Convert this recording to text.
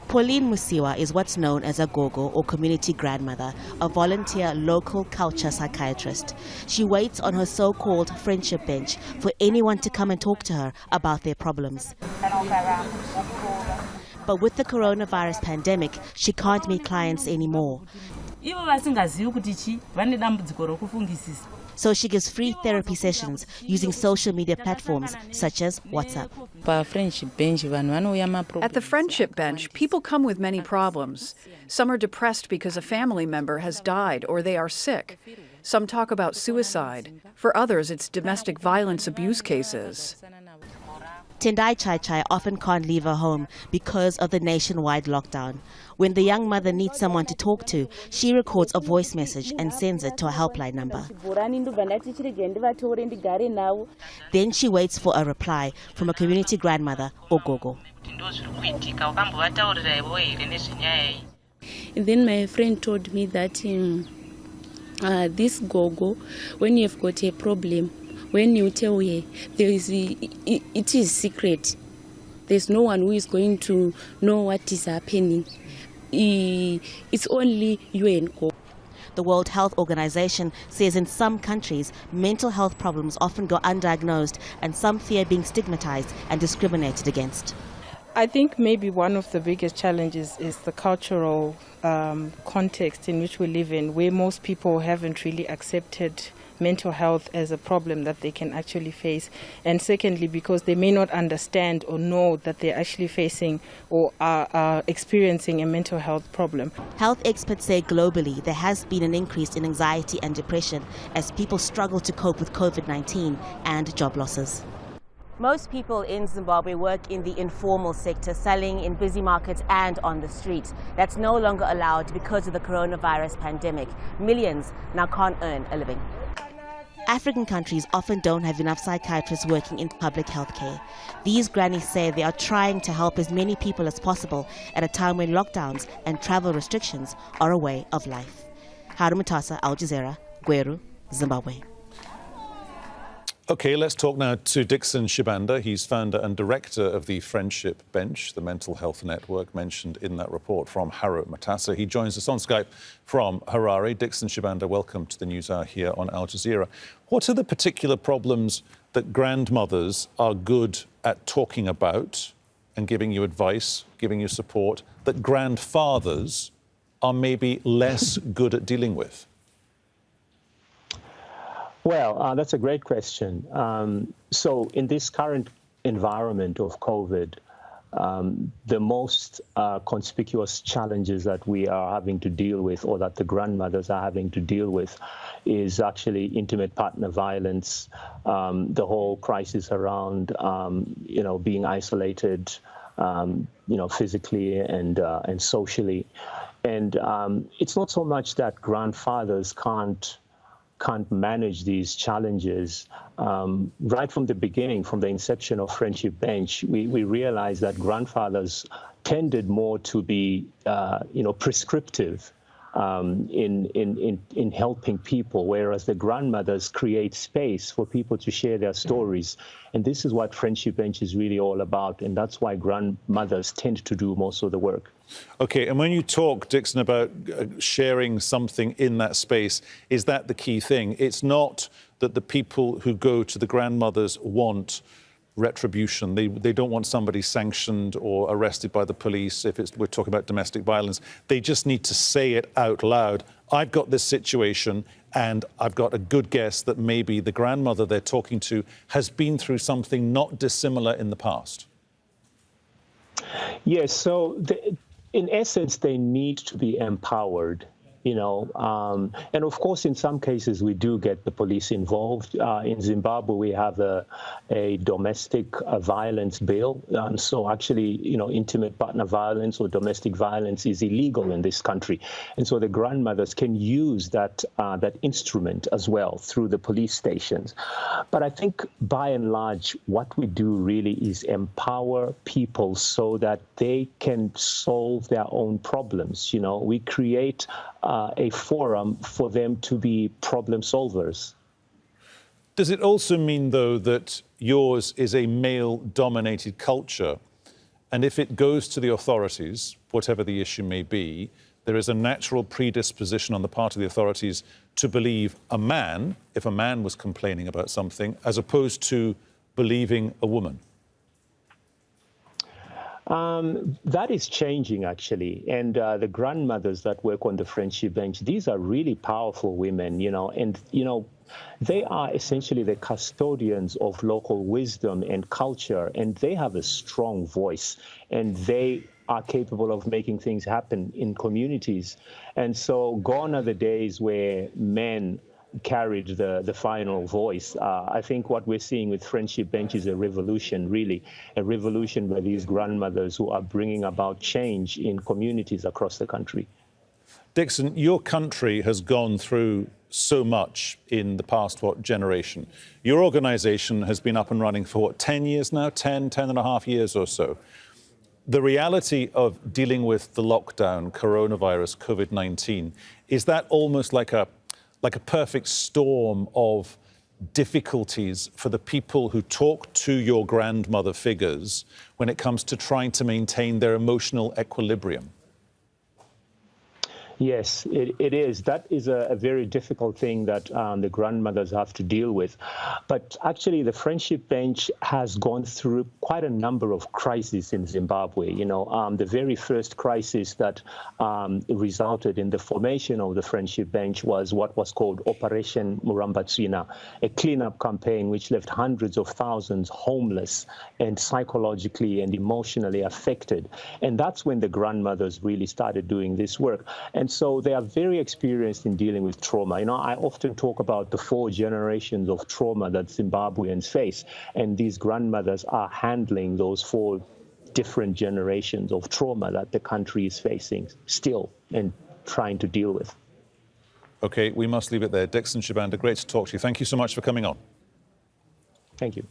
Pauline Musiwa is what's known as a gogo or community grandmother, a volunteer local culture psychiatrist. She waits on her so-called friendship bench for anyone to come and talk to her about their problems. But with the coronavirus pandemic, she can't meet clients anymore. So she gives free therapy sessions using social media platforms such as WhatsApp. At the friendship bench, people come with many problems. Some are depressed because a family member has died or they are sick. Some talk about suicide. For others, it's domestic violence abuse cases. Tendai Chai Chai often can't leave her home because of the nationwide lockdown. When the young mother needs someone to talk to, she records a voice message and sends it to a helpline number. Then she waits for a reply from a community grandmother or gogo. And then my friend told me that this gogo, when you've got a problem, when you tell her, it is secret. There's no one who is going to know what is happening. It's only you and God. The World Health Organization says in some countries, mental health problems often go undiagnosed and some fear being stigmatized and discriminated against. I think maybe one of the biggest challenges is the cultural context in which we live in, where most people haven't really accepted mental health as a problem that they can actually face. And secondly, because they may not understand or know that they're actually facing or are experiencing a mental health problem. Health experts say globally there has been an increase in anxiety and depression as people struggle to cope with COVID-19 and job losses. Most people in Zimbabwe work in the informal sector, selling in busy markets and on the streets. That's no longer allowed because of the coronavirus pandemic. Millions now can't earn a living. African countries often don't have enough psychiatrists working in public health care. These grannies say they are trying to help as many people as possible at a time when lockdowns and travel restrictions are a way of life. Haru, Mutasa, Jazeera, Gweru, Zimbabwe. Okay, let's talk now to Dixon Shibanda. He's founder and director of the Friendship Bench, the mental health network mentioned in that report from Haru, Mutasa. He joins us on Skype from Harare. Dixon Shibanda, welcome to the News Hour here on Al Jazeera. What are the particular problems that grandmothers are good at talking about and giving you advice, giving you support, that grandfathers are maybe less good at dealing with? Well, that's a great question. So in this current environment of COVID, the most conspicuous challenges that we are having to deal with, or that the grandmothers are having to deal with, is actually intimate partner violence, the whole crisis around, being isolated, physically and socially. And it's not so much that grandfathers can't manage these challenges. Right from the beginning, from the inception of Friendship Bench, we realized that grandfathers tended more to be, prescriptive in helping people, whereas the grandmothers create space for people to share their stories. And this is what Friendship Bench is really all about, and that's why grandmothers tend to do most of the work. OK, and when you talk, Dixon, about sharing something in that space, is that the key thing? It's not that the people who go to the grandmothers want retribution. They don't want somebody sanctioned or arrested by the police if we're talking about domestic violence. They just need to say it out loud. I've got this situation and I've got a good guess that maybe the grandmother they're talking to has been through something not dissimilar in the past. Yes, so in essence, they need to be empowered. And of course, in some cases, we do get the police involved. In Zimbabwe, we have a domestic violence bill. So actually, intimate partner violence or domestic violence is illegal in this country. And so the grandmothers can use that instrument as well through the police stations. But I think by and large, what we do really is empower people so that they can solve their own problems. We create a forum for them to be problem solvers. Does it also mean, though, that yours is a male-dominated culture And if it goes to the authorities, whatever the issue may be, there is a natural predisposition on the part of the authorities to believe a man, if a man was complaining about something, as opposed to believing a woman. That is changing, actually. And the grandmothers that work on the friendship bench, these are really powerful women, they are essentially the custodians of local wisdom and culture, and they have a strong voice, and they are capable of making things happen in communities. And so gone are the days where men carried the final voice. I think what we're seeing with Friendship Bench is a revolution, really, a revolution by these grandmothers who are bringing about change in communities across the country. Dixon, your country has gone through so much in the past, generation? Your organisation has been up and running for, 10 years now? 10 and a half years or so. The reality of dealing with the lockdown, coronavirus, COVID-19, is that almost like a perfect storm of difficulties for the people who talk to your grandmother figures when it comes to trying to maintain their emotional equilibrium? Yes, it is. That is a very difficult thing that the grandmothers have to deal with. But actually, the Friendship Bench has gone through quite a number of crises in Zimbabwe. The very first crisis that resulted in the formation of the Friendship Bench was what was called Operation Murambatsvina, a cleanup campaign which left hundreds of thousands homeless and psychologically and emotionally affected. And that's when the grandmothers really started doing this work. And so they are very experienced in dealing with trauma. I often talk about the 4 generations of trauma that Zimbabweans face, and these grandmothers are handling those 4 different generations of trauma that the country is facing still and trying to deal with. OK, we must leave it there. Dixon Shibanda, great to talk to you. Thank you so much for coming on. Thank you.